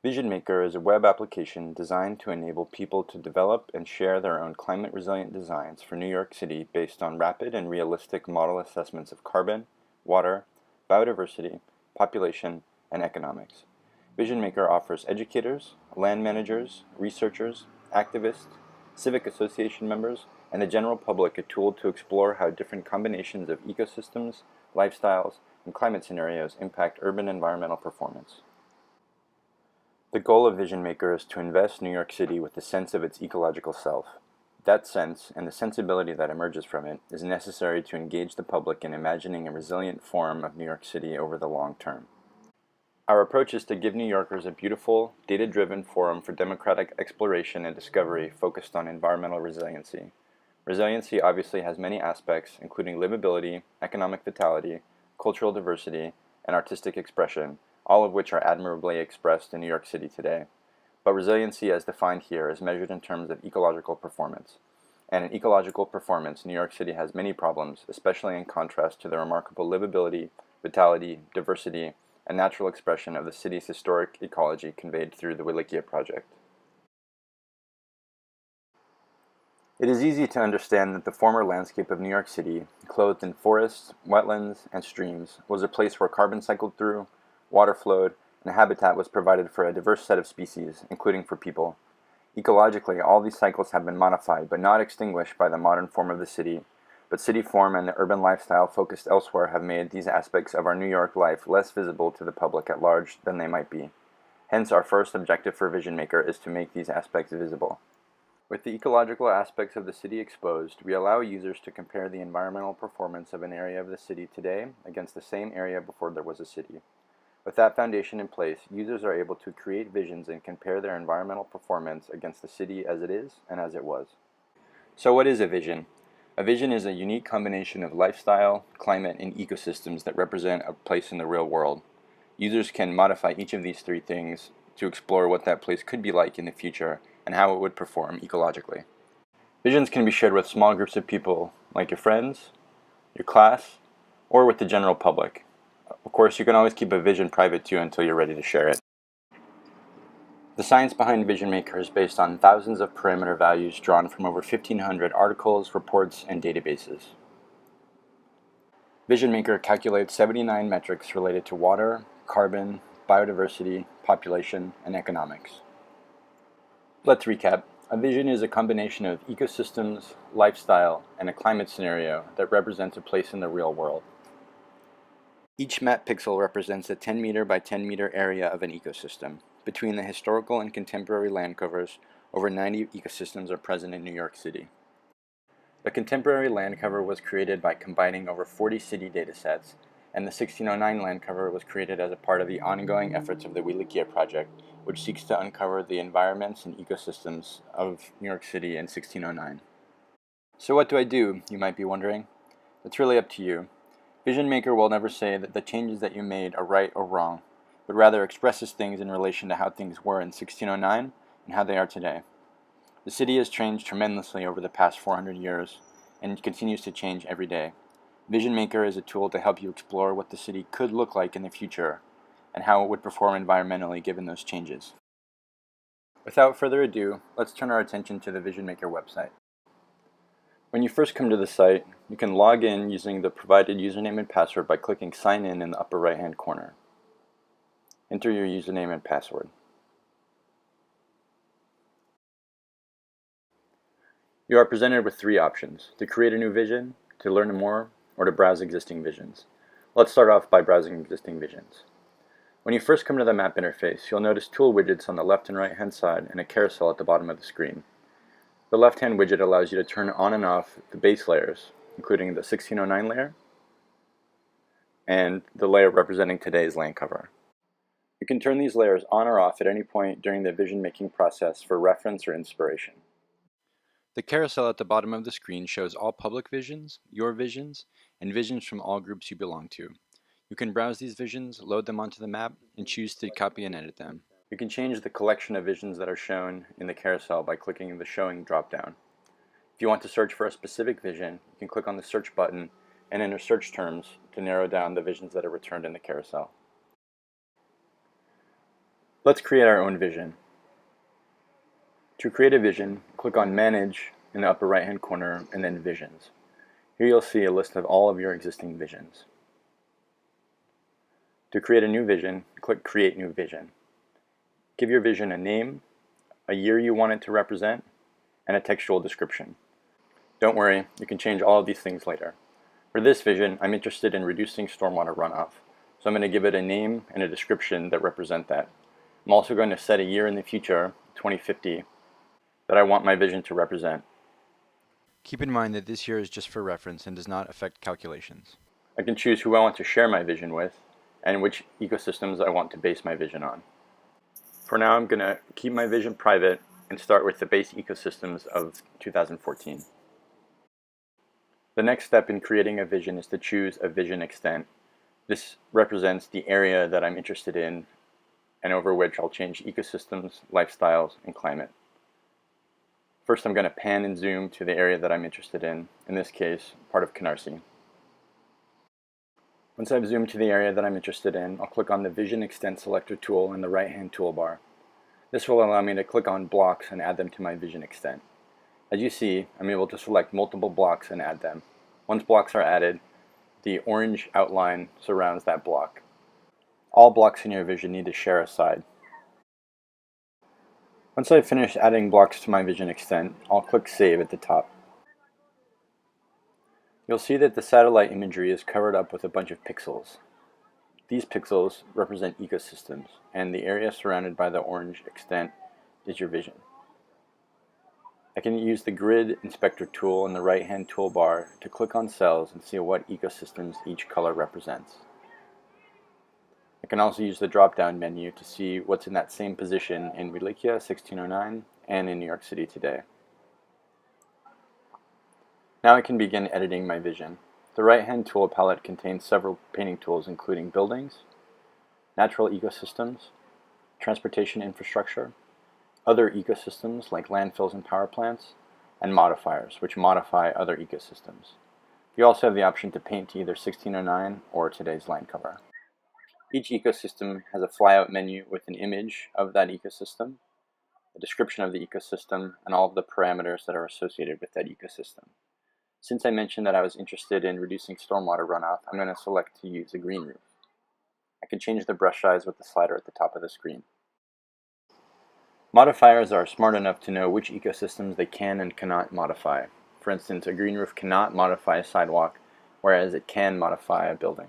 visionmaker is a web application designed to enable people to develop and share their own climate-resilient designs for New York City based on rapid and realistic model assessments of carbon, water, biodiversity, population, and economics. visionmaker offers educators, land managers, researchers, activists, civic association members, and the general public a tool to explore how different combinations of ecosystems, lifestyles, and climate scenarios impact urban environmental performance. The goal of visionmaker is to invest New York City with a sense of its ecological self. That sense, and the sensibility that emerges from it, is necessary to engage the public in imagining a resilient form of New York City over the long term. Our approach is to give New Yorkers a beautiful, data-driven forum for democratic exploration and discovery focused on environmental resiliency. Resiliency obviously has many aspects, including livability, economic vitality, cultural diversity, and artistic expression, all of which are admirably expressed in New York City today. But resiliency as defined here is measured in terms of ecological performance. And in ecological performance, New York City has many problems, especially in contrast to the remarkable livability, vitality, diversity, and natural expression of the city's historic ecology conveyed through the Wilikia project. It is easy to understand that the former landscape of New York City, clothed in forests, wetlands, and streams, was a place where carbon cycled through, water flowed, and habitat was provided for a diverse set of species, including for people. Ecologically, all these cycles have been modified but not extinguished by the modern form of the city, but city form and the urban lifestyle focused elsewhere have made these aspects of our New York life less visible to the public at large than they might be. Hence, our first objective for visionmaker is to make these aspects visible. With the ecological aspects of the city exposed, we allow users to compare the environmental performance of an area of the city today against the same area before there was a city. With that foundation in place, users are able to create visions and compare their environmental performance against the city as it is and as it was. So what is a vision? A vision is a unique combination of lifestyle, climate, and ecosystems that represent a place in the real world. Users can modify each of these three things to explore what that place could be like in the future and how it would perform ecologically. Visions can be shared with small groups of people, like your friends, your class, or with the general public. Of course, you can always keep a vision private too until you're ready to share it. The science behind visionmaker is based on thousands of parameter values drawn from over 1,500 articles, reports, and databases. visionmaker calculates 79 metrics related to water, carbon, biodiversity, population, and economics. Let's recap. A vision is a combination of ecosystems, lifestyle, and a climate scenario that represents a place in the real world. Each map pixel represents a 10 meter by 10 meter area of an ecosystem. Between the historical and contemporary land covers, over 90 ecosystems are present in New York City. The contemporary land cover was created by combining over 40 city datasets, and the 1609 land cover was created as a part of the ongoing efforts of the Wilikia project, which seeks to uncover the environments and ecosystems of New York City in 1609. So what do? You might be wondering. It's really up to you. visionmaker will never say that the changes that you made are right or wrong, but rather expresses things in relation to how things were in 1609 and how they are today. The city has changed tremendously over the past 400 years and continues to change every day. visionmaker is a tool to help you explore what the city could look like in the future and how it would perform environmentally given those changes. Without further ado, let's turn our attention to the visionmaker website. When you first come to the site, you can log in using the provided username and password by clicking Sign in the upper right-hand corner. Enter your username and password. You are presented with three options: to create a new vision, to learn more, or to browse existing visions. Let's start off by browsing existing visions. When you first come to the map interface, you'll notice tool widgets on the left and right hand side and a carousel at the bottom of the screen. The left-hand widget allows you to turn on and off the base layers, including the 1609 layer and the layer representing today's land cover. You can turn these layers on or off at any point during the vision-making process for reference or inspiration. The carousel at the bottom of the screen shows all public visions, your visions, and visions from all groups you belong to. You can browse these visions, load them onto the map, and choose to copy and edit them. You can change the collection of visions that are shown in the carousel by clicking the Showing drop-down. If you want to search for a specific vision, you can click on the search button and enter search terms to narrow down the visions that are returned in the carousel. Let's create our own vision. To create a vision, click on Manage in the upper right-hand corner and then Visions. Here you'll see a list of all of your existing visions. To create a new vision, click Create New Vision. Give your vision a name, a year you want it to represent, and a textual description. Don't worry, you can change all of these things later. For this vision, I'm interested in reducing stormwater runoff, so I'm going to give it a name and a description that represent that. I'm also going to set a year in the future, 2050, that I want my vision to represent. Keep in mind that this year is just for reference and does not affect calculations. I can choose who I want to share my vision with and which ecosystems I want to base my vision on. For now, I'm going to keep my vision private and start with the base ecosystems of 2014. The next step in creating a vision is to choose a vision extent. This represents the area that I'm interested in and over which I'll change ecosystems, lifestyles, and climate. First, I'm going to pan and zoom to the area that I'm interested in this case, part of Canarsie. Once I've zoomed to the area that I'm interested in, I'll click on the Vision Extent Selector tool in the right-hand toolbar. This will allow me to click on blocks and add them to my vision extent. As you see, I'm able to select multiple blocks and add them. Once blocks are added, the orange outline surrounds that block. All blocks in your vision need to share a side. Once I've finished adding blocks to my vision extent, I'll click Save at the top. You'll see that the satellite imagery is covered up with a bunch of pixels. These pixels represent ecosystems, and the area surrounded by the orange extent is your vision. I can use the Grid Inspector tool in the right-hand toolbar to click on cells and see what ecosystems each color represents. I can also use the drop-down menu to see what's in that same position in Wallachia 1609 and in New York City today. Now I can begin editing my vision. The right-hand tool palette contains several painting tools including buildings, natural ecosystems, transportation infrastructure, other ecosystems like landfills and power plants, and modifiers, which modify other ecosystems. You also have the option to paint to either 1609 or today's land cover. Each ecosystem has a flyout menu with an image of that ecosystem, a description of the ecosystem, and all of the parameters that are associated with that ecosystem. Since I mentioned that I was interested in reducing stormwater runoff, I'm going to select to use a green roof. I can change the brush size with the slider at the top of the screen. Modifiers are smart enough to know which ecosystems they can and cannot modify. For instance, a green roof cannot modify a sidewalk, whereas it can modify a building.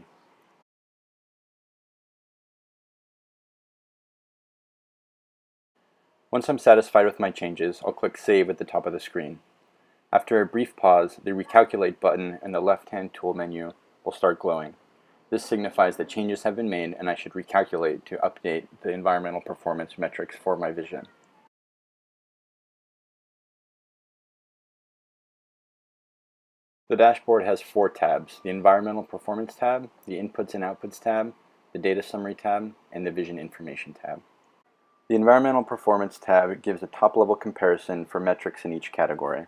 Once I'm satisfied with my changes, I'll click Save at the top of the screen. After a brief pause, the Recalculate button in the left-hand tool menu will start glowing. This signifies that changes have been made and I should recalculate to update the environmental performance metrics for my vision. The dashboard has 4 tabs: the Environmental Performance tab, the Inputs and Outputs tab, the Data Summary tab, and the Vision Information tab. The Environmental Performance tab gives a top-level comparison for metrics in each category.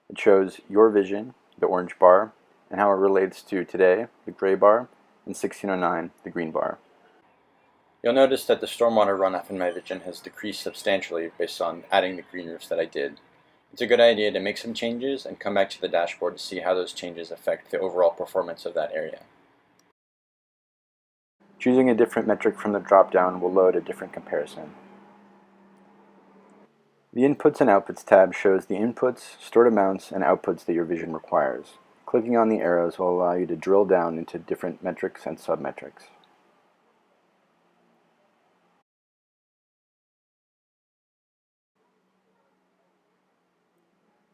It shows your vision, the orange bar, and how it relates to today, the gray bar, and 1609, the green bar. You'll notice that the stormwater runoff in my vision has decreased substantially based on adding the green roofs that I did. It's a good idea to make some changes and come back to the dashboard to see how those changes affect the overall performance of that area. Choosing a different metric from the drop-down will load a different comparison. The Inputs and Outputs tab shows the inputs, stored amounts, and outputs that your vision requires. Clicking on the arrows will allow you to drill down into different metrics and submetrics.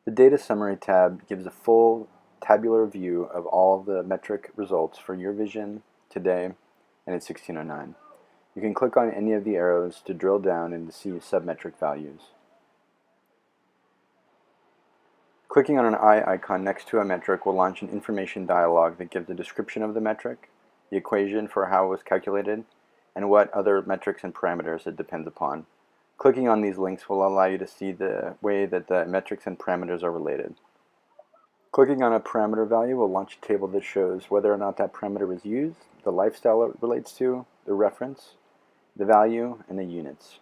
The Data Summary tab gives a full tabular view of all the metric results for your vision today and in 1609. You can click on any of the arrows to drill down and to see submetric values. Clicking on an eye icon next to a metric will launch an information dialog that gives a description of the metric, the equation for how it was calculated, and what other metrics and parameters it depends upon. Clicking on these links will allow you to see the way that the metrics and parameters are related. Clicking on a parameter value will launch a table that shows whether or not that parameter was used, the lifestyle it relates to, the reference, the value, and the units.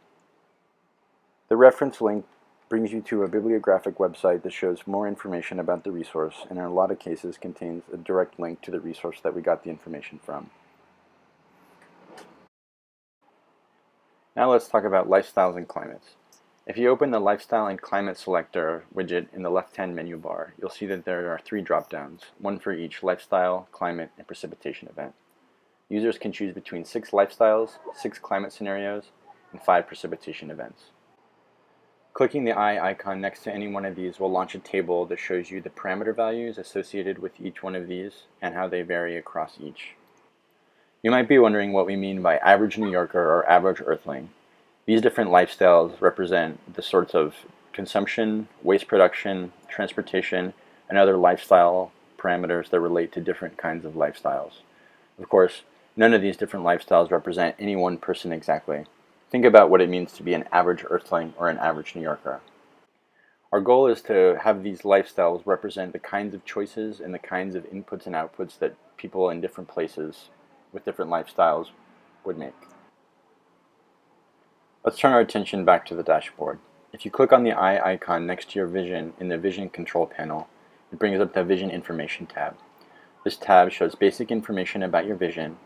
The reference link brings you to a bibliographic website that shows more information about the resource and in a lot of cases contains a direct link to the resource that we got the information from. Now let's talk about lifestyles and climates. If you open the Lifestyle and Climate Selector widget in the left-hand menu bar, you'll see that there are 3 drop-downs, one for each lifestyle, climate, and precipitation event. Users can choose between 6 lifestyles, 6 climate scenarios, and 5 precipitation events. Clicking the eye icon next to any one of these will launch a table that shows you the parameter values associated with each one of these and how they vary across each. You might be wondering what we mean by average New Yorker or average Earthling. These different lifestyles represent the sorts of consumption, waste production, transportation, and other lifestyle parameters that relate to different kinds of lifestyles. Of course, none of these different lifestyles represent any one person exactly. Think about what it means to be an average Earthling or an average New Yorker. Our goal is to have these lifestyles represent the kinds of choices and the kinds of inputs and outputs that people in different places with different lifestyles would make. Let's turn our attention back to the dashboard. If you click on the eye icon next to your vision in the Vision Control panel, it brings up the Vision Information tab. This tab shows basic information about your vision.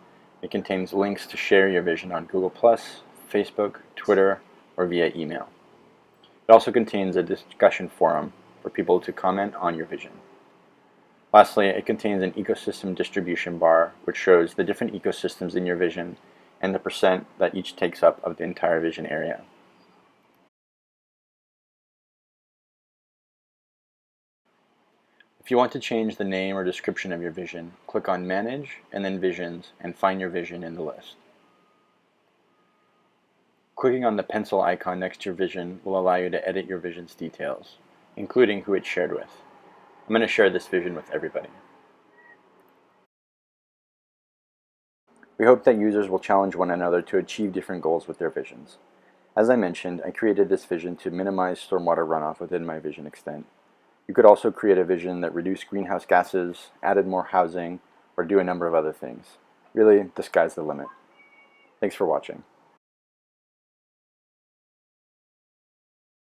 It contains links to share your vision on Google+, Facebook, Twitter, or via email. It also contains a discussion forum for people to comment on your vision. Lastly, it contains an ecosystem distribution bar, which shows the different ecosystems in your vision and the percent that each takes up of the entire vision area. If you want to change the name or description of your vision, click on Manage and then Visions and find your vision in the list. Clicking on the pencil icon next to your vision will allow you to edit your vision's details, including who it's shared with. I'm going to share this vision with everybody. We hope that users will challenge one another to achieve different goals with their visions. As I mentioned, I created this vision to minimize stormwater runoff within my vision extent. You could also create a vision that reduced greenhouse gases, added more housing, or do a number of other things. Really, the sky's the limit. Thanks for watching.